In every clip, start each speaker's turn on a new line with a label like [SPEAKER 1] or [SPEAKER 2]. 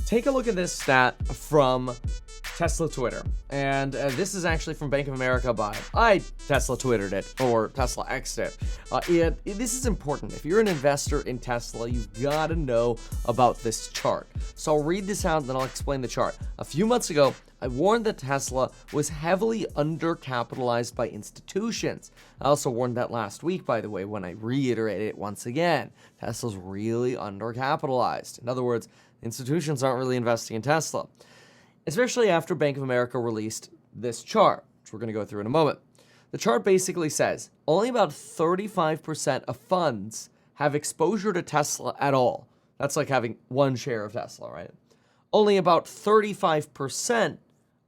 [SPEAKER 1] Take a look at this stat from Tesla Twitter. And this is actually from Bank of America I Tesla Twittered it, or Tesla X'd it. This is important. If you're an investor in Tesla, you've got to know about this chart. So I'll read this out and then I'll explain the chart. A few months ago, I warned that Tesla was heavily undercapitalized by institutions. I also warned that last week, by the way, when I reiterated it once again. Tesla's really undercapitalized. In other words, institutions aren't really investing in Tesla, especially after Bank of America released this chart, which we're going to go through in a moment. The chart basically says only about 35% of funds have exposure to Tesla at all. That's like having one share of Tesla, right? Only about 35%,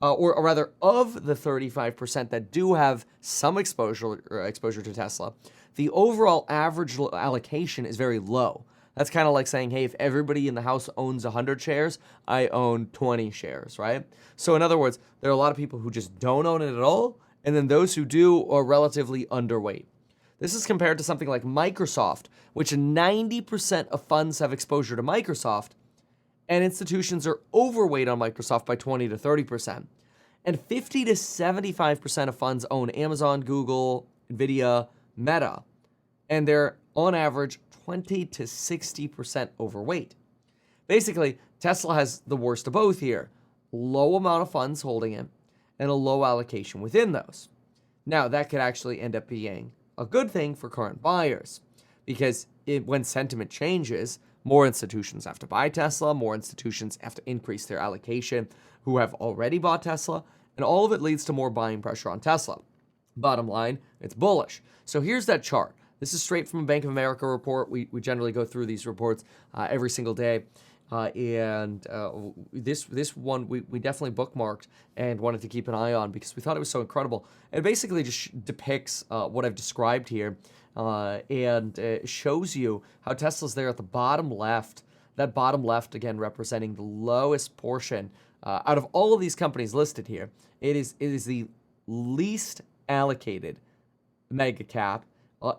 [SPEAKER 1] or rather, of the 35% that do have some exposure to Tesla, the overall average allocation is very low. That's kind of like saying, hey, if everybody in the house owns 100 shares, I own 20 shares, right? So in other words, there are a lot of people who just don't own it at all, and then those who do are relatively underweight. This is compared to something like Microsoft, which 90% of funds have exposure to Microsoft, and institutions are overweight on Microsoft by 20 to 30%. And 50 to 75% of funds own Amazon, Google, Nvidia, Meta, and they're on average 20 to 60% overweight. Basically, Tesla has the worst of both here. Low amount of funds holding it and a low allocation within those. Now, that could actually end up being a good thing for current buyers because when sentiment changes, more institutions have to buy Tesla, more institutions have to increase their allocation who have already bought Tesla, and all of it leads to more buying pressure on Tesla. Bottom line, it's bullish. So here's that chart. This is straight from a Bank of America report. We generally go through these reports every single day. This one we definitely bookmarked and wanted to keep an eye on because we thought it was so incredible. It basically just depicts what I've described here and shows you how Tesla's there at the bottom left. That bottom left, again, representing the lowest portion out of all of these companies listed here. It is the least allocated mega cap.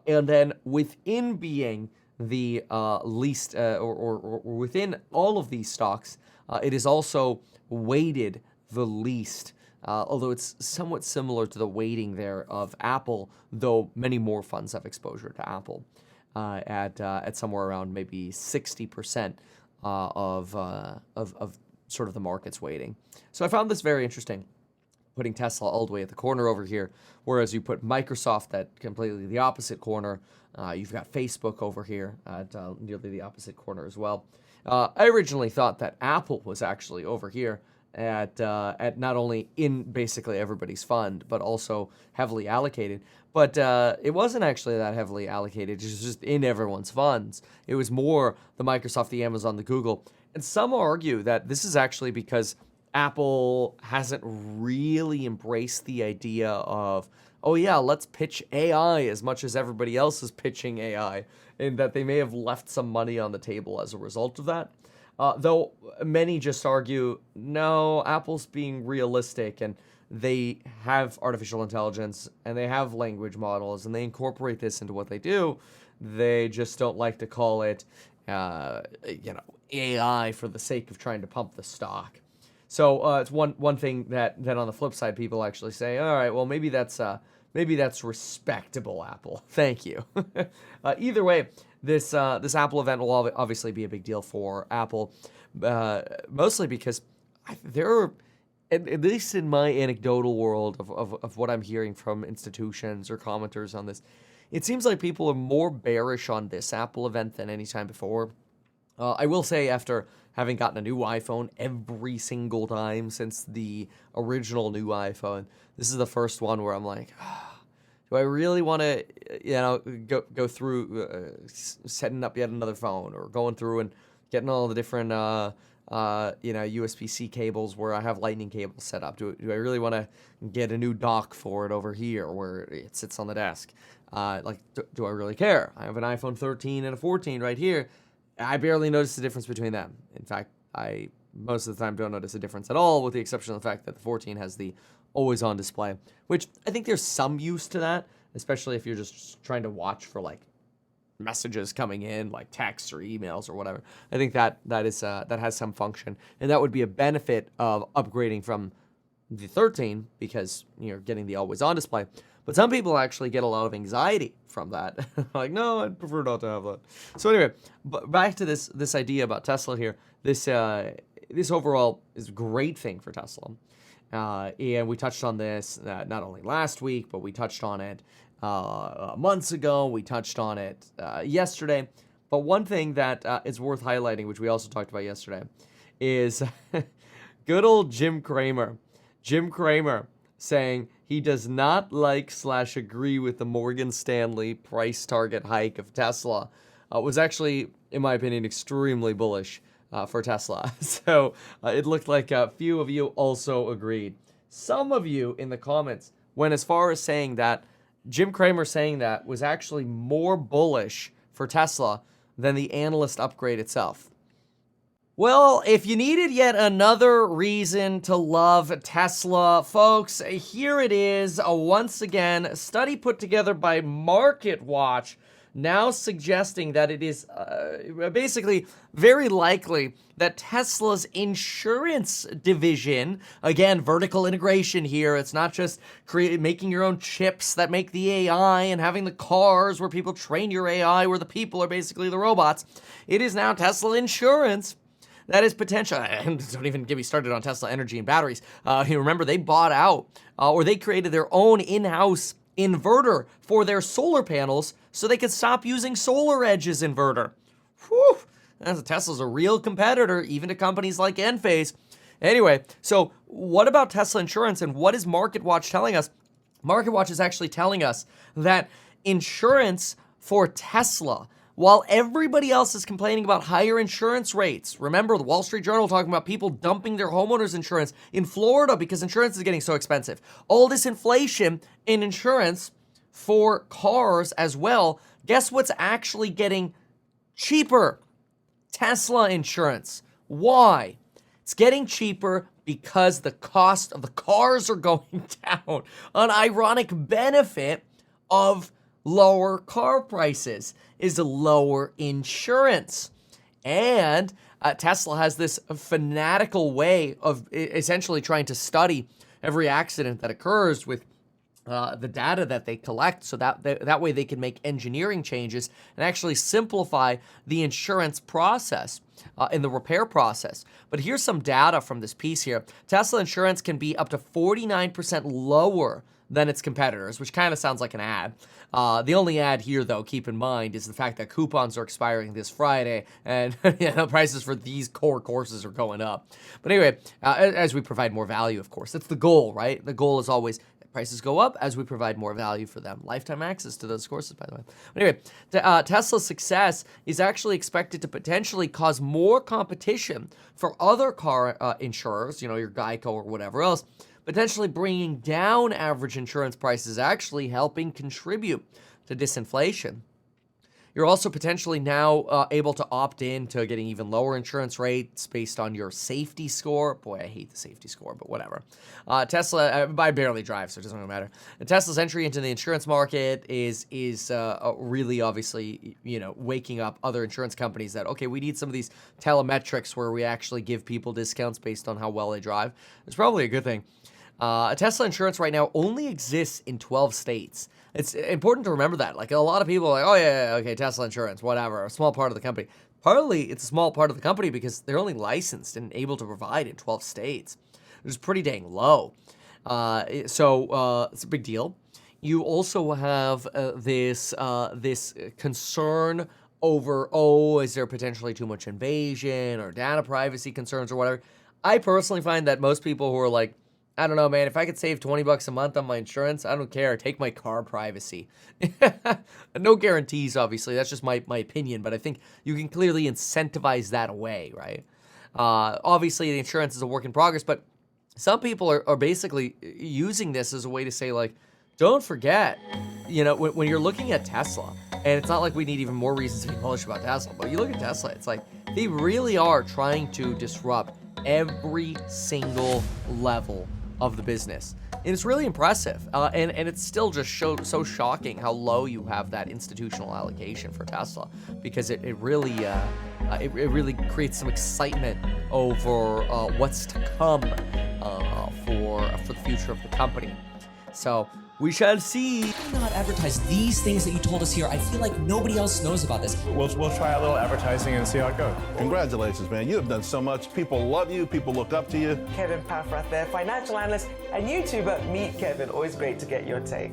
[SPEAKER 1] And then within being the least, or within all of these stocks, it is also weighted the least, although it's somewhat similar to the weighting there of Apple, though many more funds have exposure to Apple at somewhere around maybe 60% of sort of the market's weighting. So I found this very interesting, putting Tesla all the way at the corner over here, whereas you put Microsoft at completely the opposite corner. You've got Facebook over here at nearly the opposite corner as well. I originally thought that Apple was actually over here at not only in basically everybody's fund, but also heavily allocated. But it wasn't actually that heavily allocated. It was just in everyone's funds. It was more the Microsoft, the Amazon, the Google. And some argue that this is actually because Apple hasn't really embraced the idea of, oh yeah, let's pitch AI as much as everybody else is pitching AI, and that they may have left some money on the table as a result of that. Though many just argue, no, Apple's being realistic, and they have artificial intelligence, and they have language models, and they incorporate this into what they do. They just don't like to call it, AI for the sake of trying to pump the stock. So it's one thing that on the flip side, people actually say, all right, well, maybe that's respectable, Apple. Thank you. Either way, this Apple event will obviously be a big deal for Apple, mostly because there are, at least in my anecdotal world of what I'm hearing from institutions or commenters on this, it seems like people are more bearish on this Apple event than any time before. I will say, after having gotten a new iPhone every single time since the original new iPhone, this is the first one where I'm like, do I really want to, go through setting up yet another phone, or going through and getting all the different, USB-C cables where I have lightning cables set up? Do I really want to get a new dock for it over here where it sits on the desk? Do I really care? I have an iPhone 13 and a 14 right here. I barely notice the difference between them. In fact, I most of the time don't notice a difference at all, with the exception of the fact that the 14 has the always-on display, which I think there's some use to that, especially if you're just trying to watch for like messages coming in, like texts or emails or whatever. I think that has some function, and that would be a benefit of upgrading from the 13 because you're getting the always on display. But some people actually get a lot of anxiety from that. Like, no, I'd prefer not to have that. So anyway, but back to this idea about Tesla here. This overall is a great thing for Tesla. And we touched on this not only last week, but we touched on it months ago. We touched on it yesterday. But one thing that is worth highlighting, which we also talked about yesterday, is good old Jim Cramer. Jim Cramer saying he does not like/agree with the Morgan Stanley price target hike of Tesla. Was actually, in my opinion, extremely bullish for Tesla. So it looked like a few of you also agreed. Some of you in the comments went as far as saying that Jim Cramer saying that was actually more bullish for Tesla than the analyst upgrade itself. Well, if you needed yet another reason to love Tesla, folks, here it is. Once again, a study put together by MarketWatch now suggesting that it is basically very likely that Tesla's insurance division, again, vertical integration here, it's not just making your own chips that make the AI and having the cars where people train your AI, where the people are basically the robots. It is now Tesla Insurance that is potential. Don't even get me started on Tesla Energy and batteries. You remember they bought out or they created their own in-house inverter for their solar panels so they could stop using SolarEdge's inverter. Whew, Tesla's a real competitor, even to companies like Enphase. Anyway, so what about Tesla Insurance and what is MarketWatch telling us? MarketWatch is actually telling us that insurance for Tesla, while everybody else is complaining about higher insurance rates, remember the Wall Street Journal talking about people dumping their homeowners insurance in Florida because insurance is getting so expensive. All this inflation in insurance for cars as well. Guess what's actually getting cheaper? Tesla insurance. Why? It's getting cheaper because the cost of the cars are going down. An ironic benefit of lower car prices is lower insurance. And Tesla has this fanatical way of essentially trying to study every accident that occurs with the data that they collect, so that way they can make engineering changes and actually simplify the insurance process in the repair process. But here's some data from this piece here. Tesla insurance can be up to 49% lower than its competitors, which kind of sounds like an ad. The only ad here, though, keep in mind, is the fact that coupons are expiring this Friday, and prices for these core courses are going up. But anyway, as we provide more value, of course, that's the goal, right? The goal is always prices go up as we provide more value for them. Lifetime access to those courses, by the way. But anyway, Tesla's success is actually expected to potentially cause more competition for other car insurers, your Geico or whatever else, potentially bringing down average insurance prices, actually helping contribute to disinflation. You're also potentially now able to opt in to getting even lower insurance rates based on your safety score. Boy, I hate the safety score, but whatever. Tesla, I barely drive, so it doesn't really matter. And Tesla's entry into the insurance market is really obviously, waking up other insurance companies that, okay, we need some of these telemetrics where we actually give people discounts based on how well they drive. It's probably a good thing. Tesla insurance right now only exists in 12 states. It's important to remember that. Like, a lot of people are like, oh, yeah, okay, Tesla insurance, whatever, a small part of the company. Partly, it's a small part of the company because they're only licensed and able to provide in 12 states. It's pretty dang low. So it's a big deal. You also have this concern over, is there potentially too much invasion or data privacy concerns or whatever. I personally find that most people who are like, I don't know, man, if I could save $20 a month on my insurance, I don't care. Take my car privacy. No guarantees, obviously. That's just my opinion, but I think you can clearly incentivize that away, right? Obviously, the insurance is a work in progress, but some people are basically using this as a way to say, like, don't forget, when you're looking at Tesla, and it's not like we need even more reasons to be bullish about Tesla, but you look at Tesla, it's like they really are trying to disrupt every single level of the business. And it's really impressive. And it's still just so shocking how low you have that institutional allocation for Tesla, because it really creates some excitement over what's to come for the future of the company. So we shall see.
[SPEAKER 2] Why not advertise these things that you told us here? I feel like nobody else knows about this.
[SPEAKER 3] We'll try a little advertising and see how it goes.
[SPEAKER 4] Congratulations, man. You have done so much. People love you. People look up to you.
[SPEAKER 5] Kevin Paffrath there, financial analyst and YouTuber. Meet Kevin. Always great to get your take.